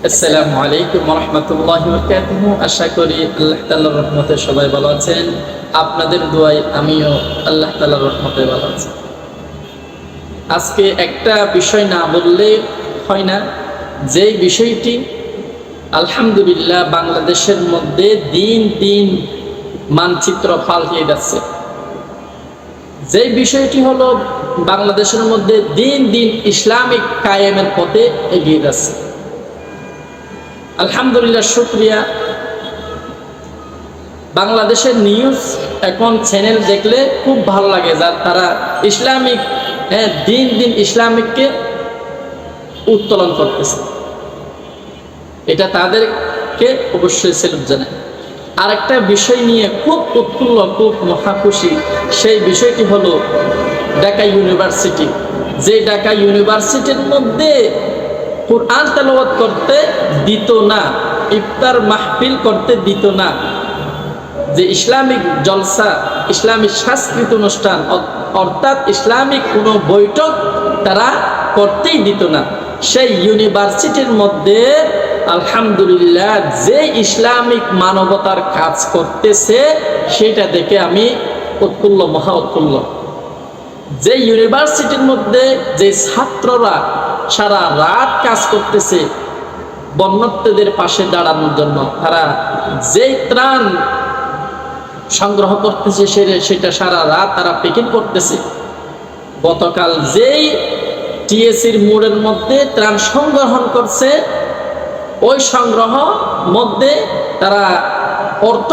আসসালামু আলাইকুম ওয়া রাহমাতুল্লাহি ওয়া বারাকাতুহু। আশা করি আল্লাহ তাআলার রহমতে সবাই ভালো আছেন। আপনাদের দোয়ায় আমিও আল্লাহ তাআলার রহমতে ভালো আছি। আজকে একটা বিষয় না বললে হয় না, যেই বিষয়টি আলহামদুলিল্লাহ বাংলাদেশের মধ্যে দিন দিন মানচিত্র পাল্টে যাচ্ছে। যেই বিষয়টি হলো বাংলাদেশের মধ্যে দিন দিন ইসলামিক কায়েমের পথে এগিয়ে যাচ্ছে। আলহামদুলিল্লাহ, শুকরিয়া। বাংলাদেশের নিউজ এখন চ্যানেল দেখলে খুব ভালো লাগে, যার তারা ইসলামিক দিন দিন ইসলামিককে উত্তোলন করতেছে, এটা তাদেরকে অবশ্যই সেলুট জানাই। আর একটা বিষয় নিয়ে খুব উৎফুল্ল, খুব মহাখুশি। সেই বিষয়টি হলো ঢাকা ইউনিভার্সিটি। যে ঢাকা ইউনিভার্সিটির মধ্যে কুরআন তেলাওয়াত করতে দিত না, ইফতার মাহফিল করতে দিত না, যে ইসলামিক জলসা, ইসলামিক সাংস্কৃতিক অনুষ্ঠান অর্থাৎ ইসলামিক কোনো বৈঠক তারা করতেই দিত না, সেই ইউনিভার্সিটির মধ্যে আলহামদুলিল্লাহ যে ইসলামিক মানবতার কাজ করতেছে সেটা দেখে আমি উৎফুল্ল, মহা উৎফুল্ল। যে ইউনিভার্সিটির মধ্যে যে ছাত্ররা সারা রাত কাজ করতেছে বন্যার্থীদের পাশে দাঁড়ানোর জন্য, তারা যেই ত্রাণ সংগ্রহ করতেছে সেটা সারা রাত তারা প্যাকিং করতেছে। গতকাল যেই টিএসির মোড়ের মধ্যে ত্রাণ সংগ্রহণ করছে, ওই সংগ্রহ মধ্যে তারা অর্থ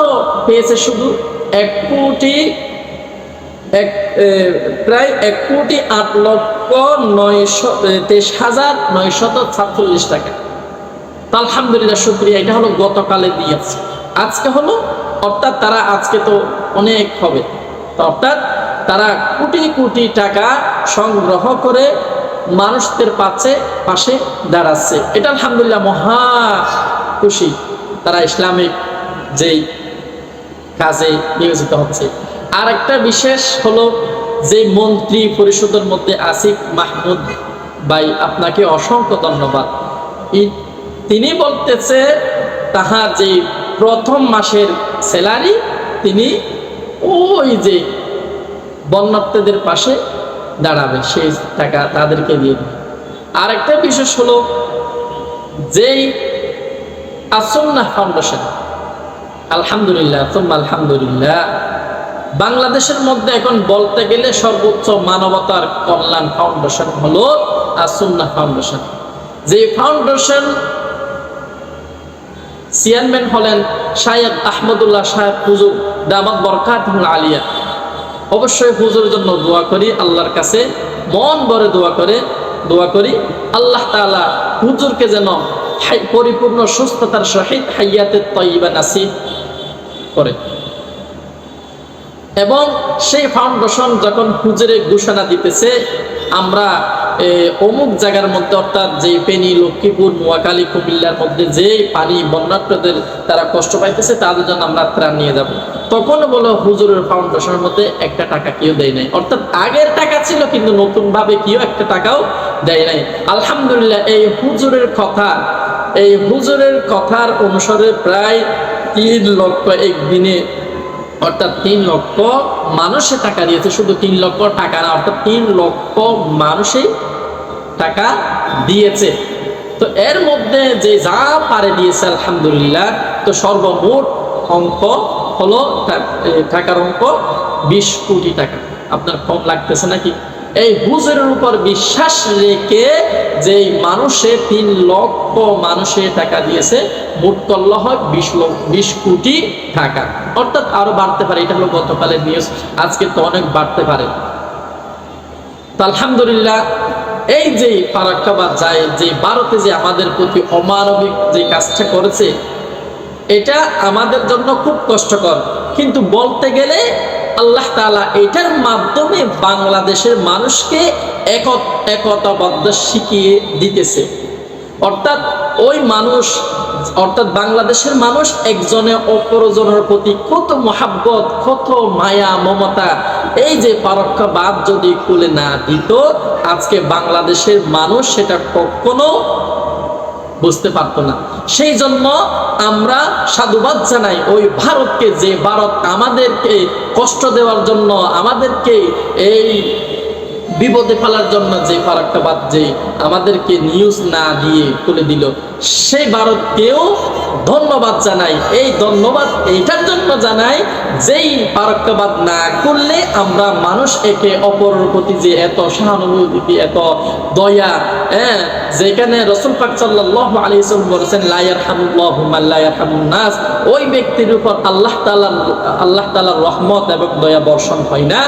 পেয়েছে শুধু প্রায় 1,08,23,947 টাকা। আলহামদুলিল্লাহ, শুকরিয়া। এটা হলো গতকালে দিয়েছে, আজকে হলো, অর্থাৎ তারা আজকে তো অনেক হবে, অর্থাৎ তারা কোটি কোটি টাকা সংগ্রহ করে মানুষদের পাশে দাঁড়াচ্ছে। এটা আলহামদুলিল্লাহ মহা খুশি, তারা ইসলামিক যেই কাজে নিয়োজিত হচ্ছে। আর একটা বিশেষ হলো যে মন্ত্রী পরিষদের মধ্যে আসিফ মাহমুদ ভাই, আপনাকে অসংখ্য ধন্যবাদ। তিনি বলতেছে তাহার যে প্রথম মাসের স্যালারি তিনি ওই যে বন্যার্থীদের পাশে দাঁড়াবে, সেই টাকা তাদেরকে দিয়ে দেবে। আর একটা বিশেষ হলো যেই আসুন্নাহ ফাউন্ডেশন, আলহামদুলিল্লাহ তুম্মা আলহামদুলিল্লাহ, বাংলাদেশের মধ্যে এখন বলতে গেলে সর্বোচ্চ মানবতার কল্যাণ ফাউন্ডেশন হলো আসুন্নাহ ফাউন্ডেশন। যে ফাউন্ডেশন চেয়ারম্যান হলেন শায়েখ আহমদুল্লাহ সাহেব হুজুর দামাত বরকাতুহুল আলিয়া। অবশ্যই হুজুরের জন্য দোয়া করি, আল্লাহর কাছে মন ভরে দোয়া করি আল্লাহ তাআলা হুজুরকে যেন পরিপূর্ণ সুস্থতার সহিত হায়াতে তয়্যিবা নাসিব করে। এবং সেই ফাউন্ডেশন যখন হুজুরে ঘোষণা দিতেছে, আমরা অমুক জায়গার মধ্যে, অর্থাৎ যে ফেনী, লক্ষ্মীপুর, নোয়াখালী, কুমিল্লার মধ্যে যে পানি বন্যার্থীদের তারা কষ্ট পাইতেছে তাদের জন্য আমরা ত্রাণ নিয়ে যাব, তখন বলো হুজুরের ফাউন্ডেশনের মধ্যে একটা টাকা কেউ দেয় নাই। অর্থাৎ আগের টাকা ছিল কিন্তু নতুন ভাবে কেউ একটা টাকাও দেয় নাই। আলহামদুলিল্লাহ, এই হুজুরের কথার অনুসারে প্রায় 3 লক্ষ একদিনে, অর্থাৎ 3 লক্ষ মানুষে টাকা দিয়েছে, শুধু 3 লক্ষ টাকা না, অর্থাৎ 3 লক্ষ মানুষে টাকা দিয়েছে। তো এর মধ্যে যে যা পারে দিয়েছে আলহামদুলিল্লাহ। তো সর্বমোট অঙ্ক হলো টাকার অঙ্ক 20 কোটি টাকা। আপনার কম লাগতেছে নাকি? এই হুজুরের উপর বিশ্বাস রেখে যেই মানুষে 3 লক্ষ মানুষে টাকা দিয়েছে, মোট করলে হয় 20 কোটি টাকা, অর্থাৎ আরো বাড়তে পারে। এটা হলো গতকালের নিউজ, আজকে তো অনেক বাড়তে পারে। তো আলহামদুলিল্লাহ, এই যে ফারাক্কাবাদ যায়, যে ভারতে যে আমাদের প্রতি অমানবিক যে কাজটা করেছে, এটা আমাদের জন্য খুব কষ্টকর, কিন্তু বলতে গেলে আল্লাহ তাআলা এটার মাধ্যমে বাংলাদেশের মানুষকে একতাবদ্ধ শিখিয়ে দিতেছে। অর্থাৎ ওই মানুষ, অর্থাৎ বাংলাদেশের মানুষ একজনে অপরজনের প্রতি কত মহাব্বত, কত মায়া মমতা, এই যে ফারাক্কাবাদ যদি খুলে না দিত, আজকে বাংলাদেশের মানুষ সেটা কখনো বুঝতে পারতো না। সেই জন্য আমরা সাধুবাদ জানাই ওই ভারতকে, যে ভারত আমাদেরকে কষ্ট দেওয়ার জন্য, আমাদেরকে এই বিপদে ফেলার জন্য যে ফারাক্কাবাদ যে আমাদেরকে নিউজ না দিয়ে তুলে দিল, সেই ভারতকেও ধন্যবাদ জানাই। এই ধন্যবাদ এইটার জন্য জানাই, যেই ফারাক্কাবাদ না করলে আমরা মানুষ একে অপরের প্রতি যে এত সহানুভূতি, এত দয়া, যেখানে রাসূল পাক সাল্লাল্লাহু আলাইহি ওয়াসাল্লাম বলেছেন লা ইয়ারহামুল্লাহু মান লা ইয়ারহামুন নাস, ওই ব্যক্তির উপর আল্লাহ তাআলার রহমত এবং দয়া বর্ষণ হয় না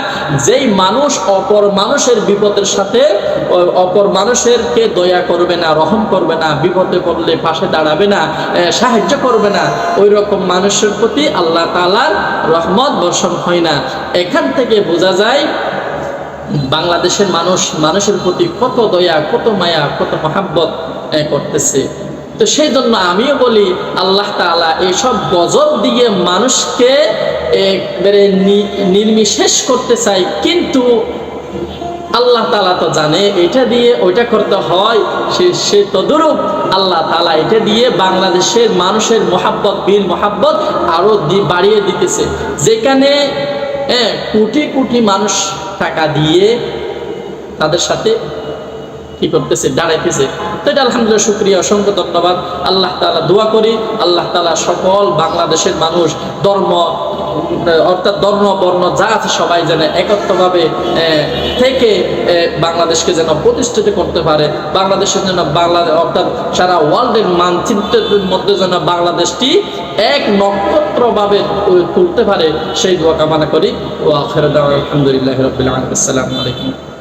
যেই মানুষ অপর মানুষের বিপদের সাথে অপর মানুষেরকে দয়া করবে না, রহম করবে না, বিপদে পড়লে পাশে দাঁড়াবে না, সাহায্য করবে না, ওই রকম মানুষের প্রতি আল্লাহ তাআলার রহমত বর্ষণ হয় না। এখান থেকে বোঝা যায় বাংলাদেশের মানুষের প্রতি কত দয়া, কত মায়া, কত মহাব্বত করতেছে। তো সেই জন্য আমিও বলি, আল্লাহ তাআলা এইসব গজব দিয়ে মানুষকে একবারে নির্বিশেষ করতে চাই, কিন্তু আল্লাহ তাআলা তো জানে এটা দিয়ে ওইটা করতে হয়, সে তদরূপ আল্লাহ তাআলা এটা দিয়ে বাংলাদেশের মানুষের মহাব্বত, বীর মহাব্বত আরো বাড়িয়ে দিতেছে। যেখানে কোটি কোটি মানুষ টাকা দিয়ে তাদের সাথে কি করতেছে, দাঁড়াইতেছে। তো এটা আলহামদুলিল্লাহ, শুকরিয়া, অসংখ্য ধন্যবাদ। আল্লাহ তাআলা দোয়া করি আল্লাহ তাআলা সকল বাংলাদেশের মানুষ অর্থাৎ ধর্ম বর্ণ যা আছে সবাই যেন একত্রভাবে থেকে বাংলাদেশকে যেন প্রতিষ্ঠিত করতে পারে, বাংলাদেশের জন্য অর্থাৎ সারা ওয়ার্ল্ডের মানচিত্রের মধ্যে যেন বাংলাদেশটি এক নক্ষত্রভাবে তুলতে পারে, সেই দোয়া কামনা করি। ওয়া আখিরু দাওয়ানা আলহামদুলিল্লাহি রাব্বিল আলামিন। আসসালামু আলাইকুম।